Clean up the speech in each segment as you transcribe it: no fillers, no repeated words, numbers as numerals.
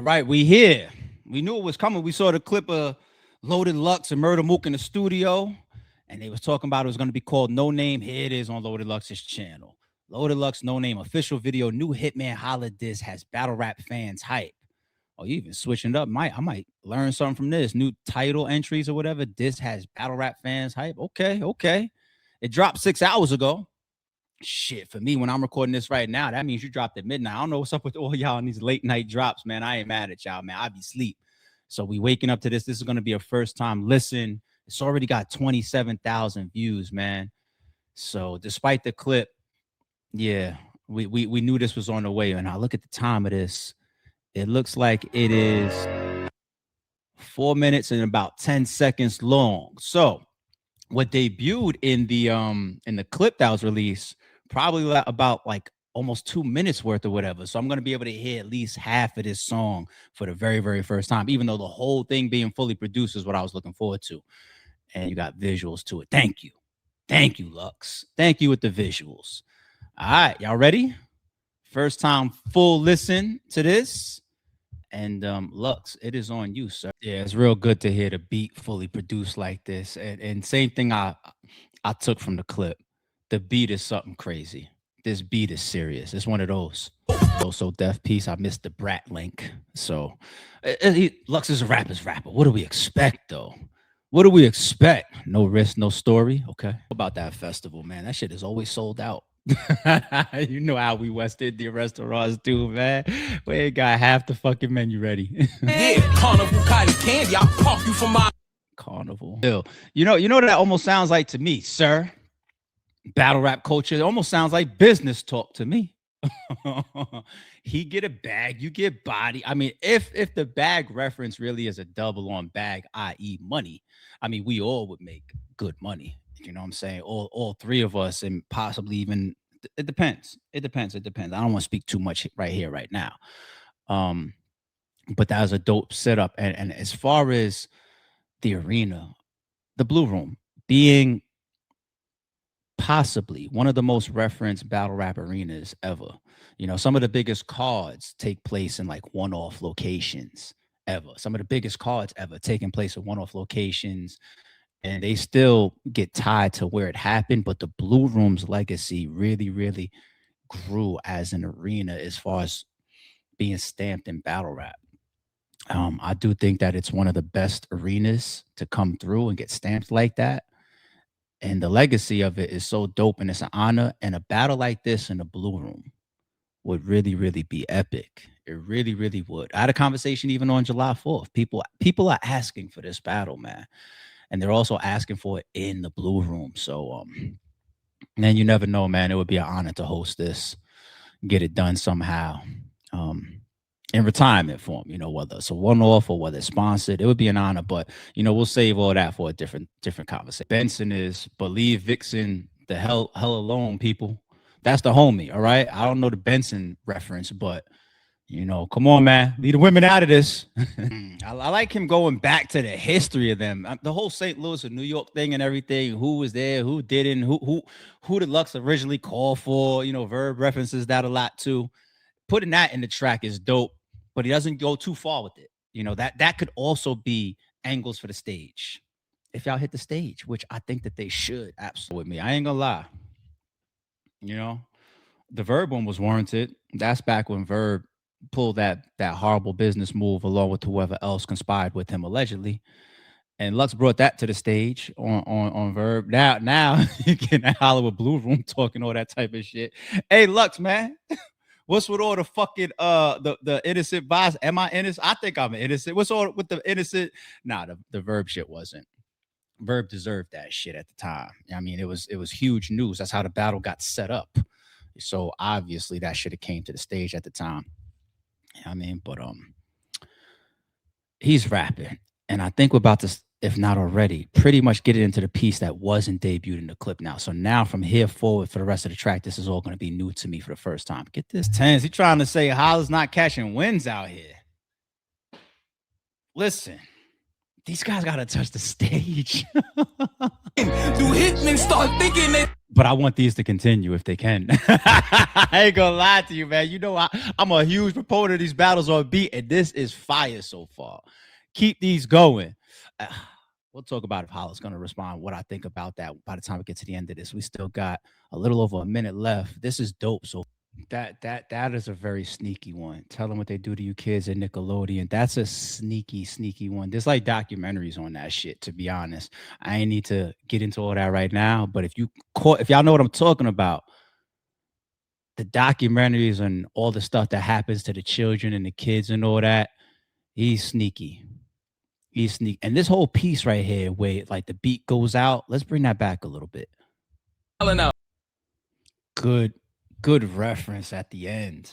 All right, we here. We knew it was coming. We saw the clip of Loaded Lux and Murder Mook in the studio, and they was talking about it was going to be called No Name. Here it is on Loaded Lux's channel. Loaded Lux No Name official video. New Hitman Holla diss has battle rap fans hype. Oh, you even switching it up. I might learn something from this. New title entries or whatever. This has battle rap fans hype. Okay. It dropped 6 hours ago. Shit, for me, when I'm recording this right now, that means you dropped at midnight. I don't know what's up with all y'all in these late night drops, man. I ain't mad at y'all, man. I be sleep. So we waking up to this. This is going to be a first time listen. It's already got 27,000 views, man. So despite the clip, yeah, we knew this was on the way. And I look at the time of this. It looks like it is 4 minutes and about 10 seconds long. So what debuted in the clip that was released, probably about like almost 2 minutes worth or whatever. So I'm going to be able to hear at least half of this song for the very, very first time, even though the whole thing being fully produced is what I was looking forward to. And you got visuals to it. Thank you. Thank you, Lux. Thank you with the visuals. All right, y'all ready? First time full listen to this. And Lux, it is on you, sir. Yeah, it's real good to hear the beat fully produced like this. And same thing I took from the clip. The beat is something crazy. This beat is serious. It's one of those. Also, Deaf Piece, I missed the Brat link. So Lux is a rapper's rapper. What do we expect, though? What do we expect? No risk, no story. Okay. About that festival, man. That shit is always sold out. You know how we West Indian restaurants do, man. We ain't got half the fucking menu ready. Yeah, carnival cotton candy. I'll pop you from my carnival. You know what that almost sounds like to me, sir. Battle rap culture. It almost sounds like business talk to me. He get a bag, you get body. I mean, if the bag reference really is a double on bag, i.e. money, I mean, we all would make good money. You know what I'm saying? All three of us, and possibly even it depends. It depends. I don't want to speak too much right here, right now. But that was a dope setup. And as far as the arena, the Blue Room being possibly one of the most referenced battle rap arenas ever. You know, some of the biggest cards take place in like one-off locations ever. Some of the biggest cards ever taking place in one-off locations, and they still get tied to where it happened. But the Blue Room's legacy really, really grew as an arena as far as being stamped in battle rap. I do think that it's one of the best arenas to come through and get stamped like that. And the legacy of it is so dope, and it's an honor. And a battle like this in the Blue Room would really, really be epic. It really, really would. I had a conversation even on July 4th. People are asking for this battle, man. And they're also asking for it in the Blue Room. So, man, you never know, man. It would be an honor to host this, get it done somehow. In retirement form, you know, whether it's a one-off or whether it's sponsored, it would be an honor. But you know, we'll save all that for a different conversation. Benson is believe Vixen the hell alone, people. That's the homie. All right. I don't know the Benson reference, but you know, come on, man, leave the women out of this. I like him going back to the history of them, the whole St. Louis and New York thing and everything. Who was there? Who didn't? Who did Lux originally call for? You know, Verb references that a lot too. Putting that in the track is dope. But he doesn't go too far with it. You know, that could also be angles for the stage. If y'all hit the stage, which I think that they should, absolutely. With me, I ain't gonna lie. You know, the Verb one was warranted. That's back when Verb pulled that horrible business move along with whoever else conspired with him allegedly. And Lux brought that to the stage on Verb. Now you can holler with Blue Room talking all that type of shit. Hey, Lux, man. What's with all the fucking the innocent vibes? Am I innocent? I think I'm innocent. What's all with the innocent? Nah, the Verb shit wasn't. Verb deserved that shit at the time. I mean, it was huge news. That's how the battle got set up. So obviously that should have came to the stage at the time. I mean, but he's rapping, and I think we're about to, if not already, pretty much get it into the piece that wasn't debuted in the clip now. So now from here forward for the rest of the track, this is all going to be new to me for the first time. Get this tens. He trying to say Holla's not catching wins out here. Listen, these guys got to touch the stage. do Hitman start thinking that but I want these to continue if they can. I ain't gonna lie to you, man. You know, I'm a huge proponent of these battles on beat, and this is fire so far. Keep these going. Uh, we'll talk about if Holla's gonna respond, what I think about that by the time we get to the end of this. We still got a little over a minute left. This is dope. So that is a very sneaky one. Tell them what they do to you kids at Nickelodeon. That's a sneaky, sneaky one. There's like documentaries on that shit, to be honest. I ain't need to get into all that right now. But if y'all know what I'm talking about, the documentaries and all the stuff that happens to the children and the kids and all that, he's sneaky. He's sneaky. And this whole piece right here, where like the beat goes out, let's bring that back a little bit. Good, good reference at the end.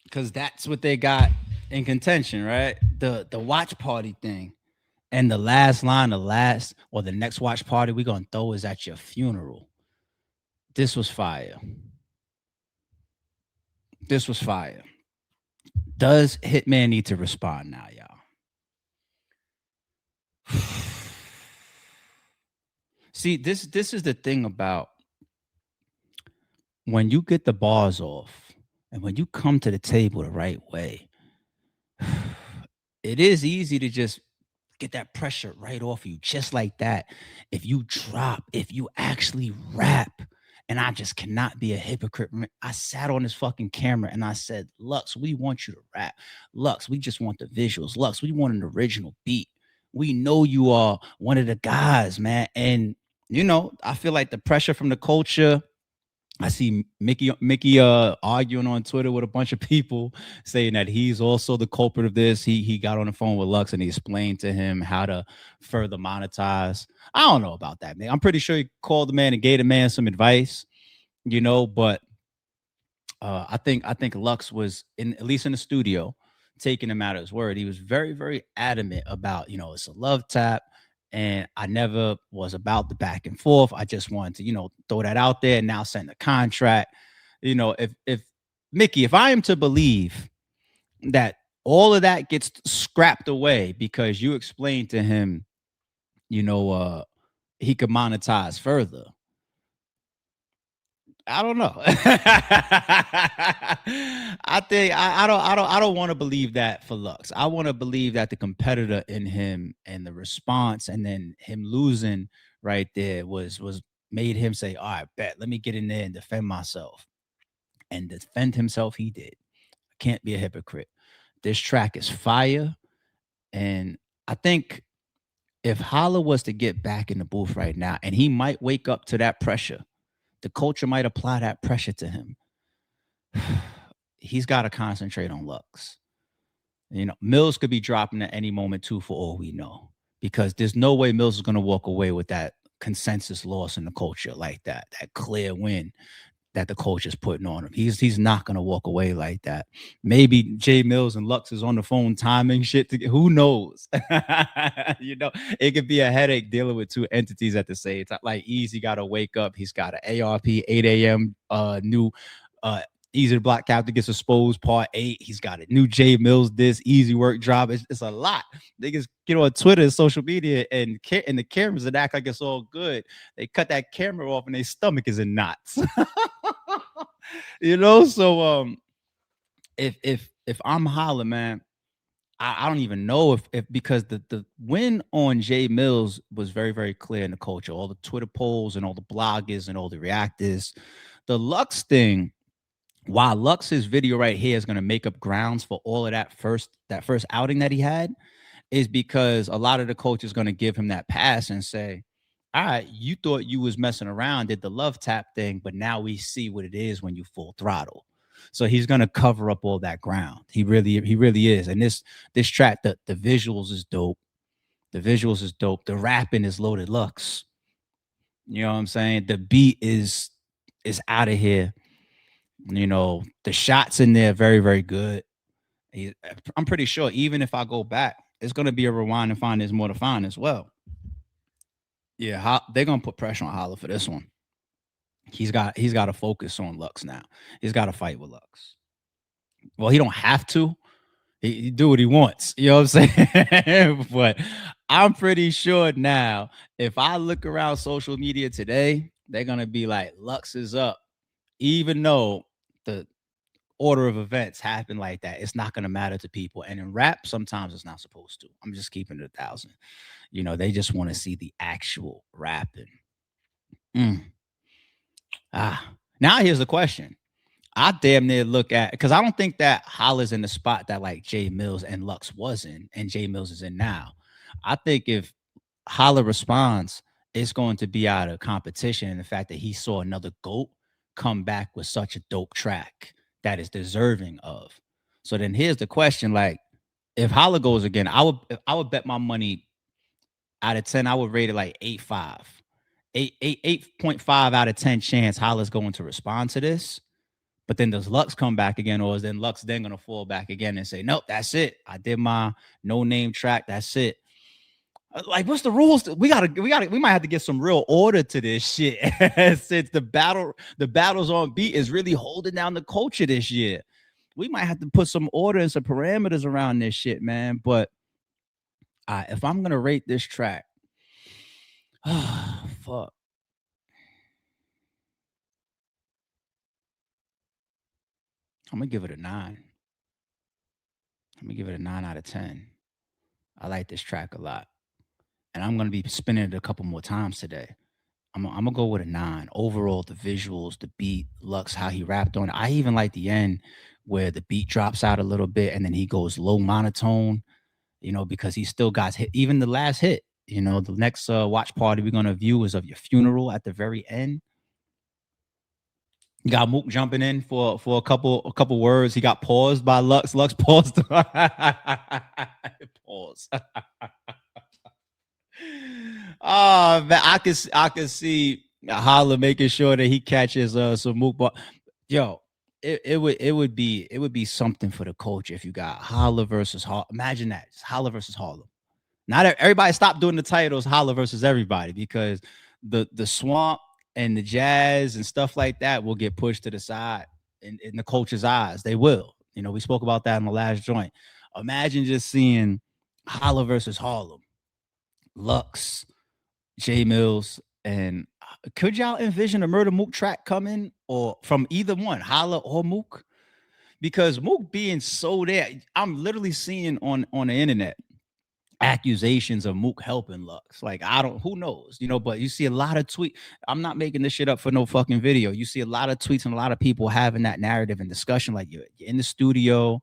Because that's what they got in contention, right? The watch party thing. And the last line, the last or the next watch party we gonna throw is at your funeral. This was fire. This was fire. Does Hitman need to respond now, y'all? See, this is the thing about when you get the bars off and when you come to the table the right way, it is easy to just get that pressure right off you, just like that. If you drop, if you actually rap, and I just cannot be a hypocrite. I sat on this fucking camera and I said, Lux, we want you to rap. Lux, we just want the visuals. Lux, we want an original beat. We know you are one of the guys, man. And, you know, I feel like the pressure from the culture, I see Mickey arguing on Twitter with a bunch of people saying that he's also the culprit of this. He got on the phone with Lux and he explained to him how to further monetize. I don't know about that, man. I'm pretty sure he called the man and gave the man some advice, you know, but I think Lux was at least in the studio taking him at his word. He was very, very adamant about, you know, it's a love tap. And I never was about the back and forth. I just wanted to, you know, throw that out there and now send a contract. You know, if Mickey, if I am to believe that all of that gets scrapped away because you explained to him, you know, he could monetize further. I don't know. I don't want to believe that for Lux. I want to believe that the competitor in him and the response and then him losing right there was made him say, all right, bet, let me get in there and defend myself. And defend himself he did. Can't be a hypocrite. This track is fire. And I think if Holla was to get back in the booth right now, and he might wake up to that pressure, the culture might apply that pressure to him. He's got to concentrate on Lux. You know, Mills could be dropping at any moment too, for all we know, because there's no way Mills is going to walk away with that consensus loss in the culture like that clear win that the coach is putting on him. He's not gonna walk away like that. Maybe Jay Mills and Lux is on the phone timing shit. Who knows? You know, it could be a headache dealing with two entities at the same time. Like Easy got to wake up. He's got an ARP 8 a.m. New Easy the Block Captain gets exposed part 8. He's got a new Jay Mills this Easy work job. It's a lot. Niggas get on Twitter and social media and the cameras and act like it's all good. They cut that camera off and their stomach is in knots. You know, so if I'm Holla, man, I don't even know if because the win on Jay Mills was very, very clear in the culture. All the Twitter polls and all the bloggers and all the reactors. The Lux thing, while Lux's video right here is going to make up grounds for all of that first outing that he had, is because a lot of the coach is going to give him that pass and say, all right, you thought you was messing around, did the love tap thing, but now we see what it is when you full throttle. So he's gonna cover up all that ground. He really is. And this track, the visuals is dope. The visuals is dope. The rapping is Loaded Lux. You know what I'm saying? The beat is out of here. You know, the shots in there very, very good. I'm pretty sure even if I go back, it's gonna be a rewind and find there's more to find as well. Yeah, they're gonna put pressure on Holla for this one. He's got to focus on Lux now. He's got to fight with Lux. Well, he don't have to. He do what he wants. You know what I'm saying? But I'm pretty sure now, if I look around social media today, They're gonna be like, Lux is up, even though the order of events happen like that. It's not gonna matter to people. And in rap, sometimes it's not supposed to. I'm just keeping it 1,000. They just want to see the actual rapping. Mm. Now here's the question. I damn near look at, because I don't think that Holla's in the spot that like Jay Mills and Lux was in, and Jay Mills is in now. I think if Holla responds, it's going to be out of competition and the fact that he saw another GOAT come back with such a dope track that is deserving of. So then here's the question: like, if Holla goes again, I would bet my money out of 10, I would rate it like 8.5. 8.5 out of 10 chance Holla's going to respond to this. But then does Lux come back again, or is then Lux then gonna fall back again and say, nope, that's it. I did my no name track. That's it. Like, what's the rules? We might have to get some real order to this shit. Since the battles on beat is really holding down the culture this year. We might have to put some order and some parameters around this shit, man. But if I'm gonna rate this track, fuck. I'm gonna give it a 9. I'm gonna give it a 9 out of 10. I like this track a lot. And I'm gonna be spinning it a couple more times today. I'm gonna go with a 9. Overall, the visuals, the beat, Lux, how he rapped on it. I even like the end where the beat drops out a little bit and then he goes low monotone, because he still got hit. Even the last hit, the next watch party we're gonna view is of your funeral at the very end. You got Mook jumping in for a couple words. He got paused by Lux. Lux paused. Pause. Oh man, I can see Holla making sure that he catches some Mook ball. Yo, it would be something for the culture if you got Holla versus Holla. Imagine that. It's Holla versus Holla. Not everybody stop doing the titles Holla versus everybody, because the swamp and the jazz and stuff like that will get pushed to the side in the culture's eyes. They will. We spoke about that in the last joint. Imagine just seeing Holla versus Harlem, Lux, J Mills, and could y'all envision a Murder Mook track coming or from either one, Holla or Mook? Because Mook being so there, I'm literally seeing on the internet accusations of Mook helping Lux. Like, I don't, who knows, but you see a lot of tweet. I'm not making this shit up for no fucking video. You see a lot of tweets and a lot of people having that narrative and discussion. Like, you're in the studio,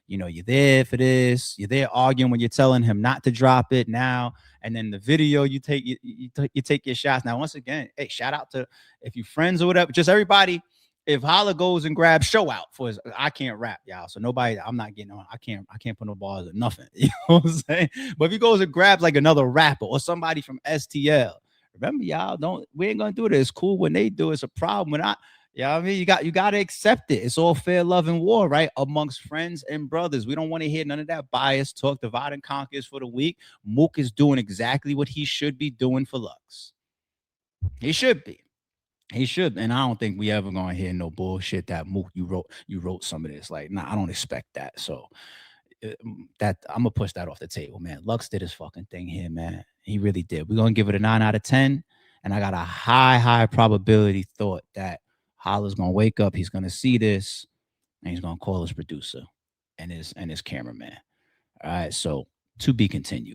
you're there for this, you're there arguing when you're telling him not to drop it now. And then the video, you take your shots. Now, once again, hey, shout out to, if you friends or whatever, just everybody. If Holla goes and grabs Show Out for his, I can't rap, y'all. So nobody, I'm not getting on. I can't put no bars or nothing. You know what I'm saying? But if he goes and grabs like another rapper or somebody from STL, remember, y'all, we ain't gonna do it. It's cool when they do. It's a problem when I, I mean, you gotta accept it. It's all fair, love, and war, right? Amongst friends and brothers. We don't want to hear none of that bias talk, divide and conquers for the weak. Mook is doing exactly what he should be doing for Lux. He should be. He should, and I don't think we ever gonna hear no bullshit that Mook, you wrote some of this. Like, nah, I don't expect that. So that I'm gonna push that off the table, man. Lux did his fucking thing here, man. He really did. We're gonna give it a 9 out of 10, and I got a high probability thought that Holla's gonna wake up. He's gonna see this, and he's gonna call his producer and his cameraman. All right, so to be continued.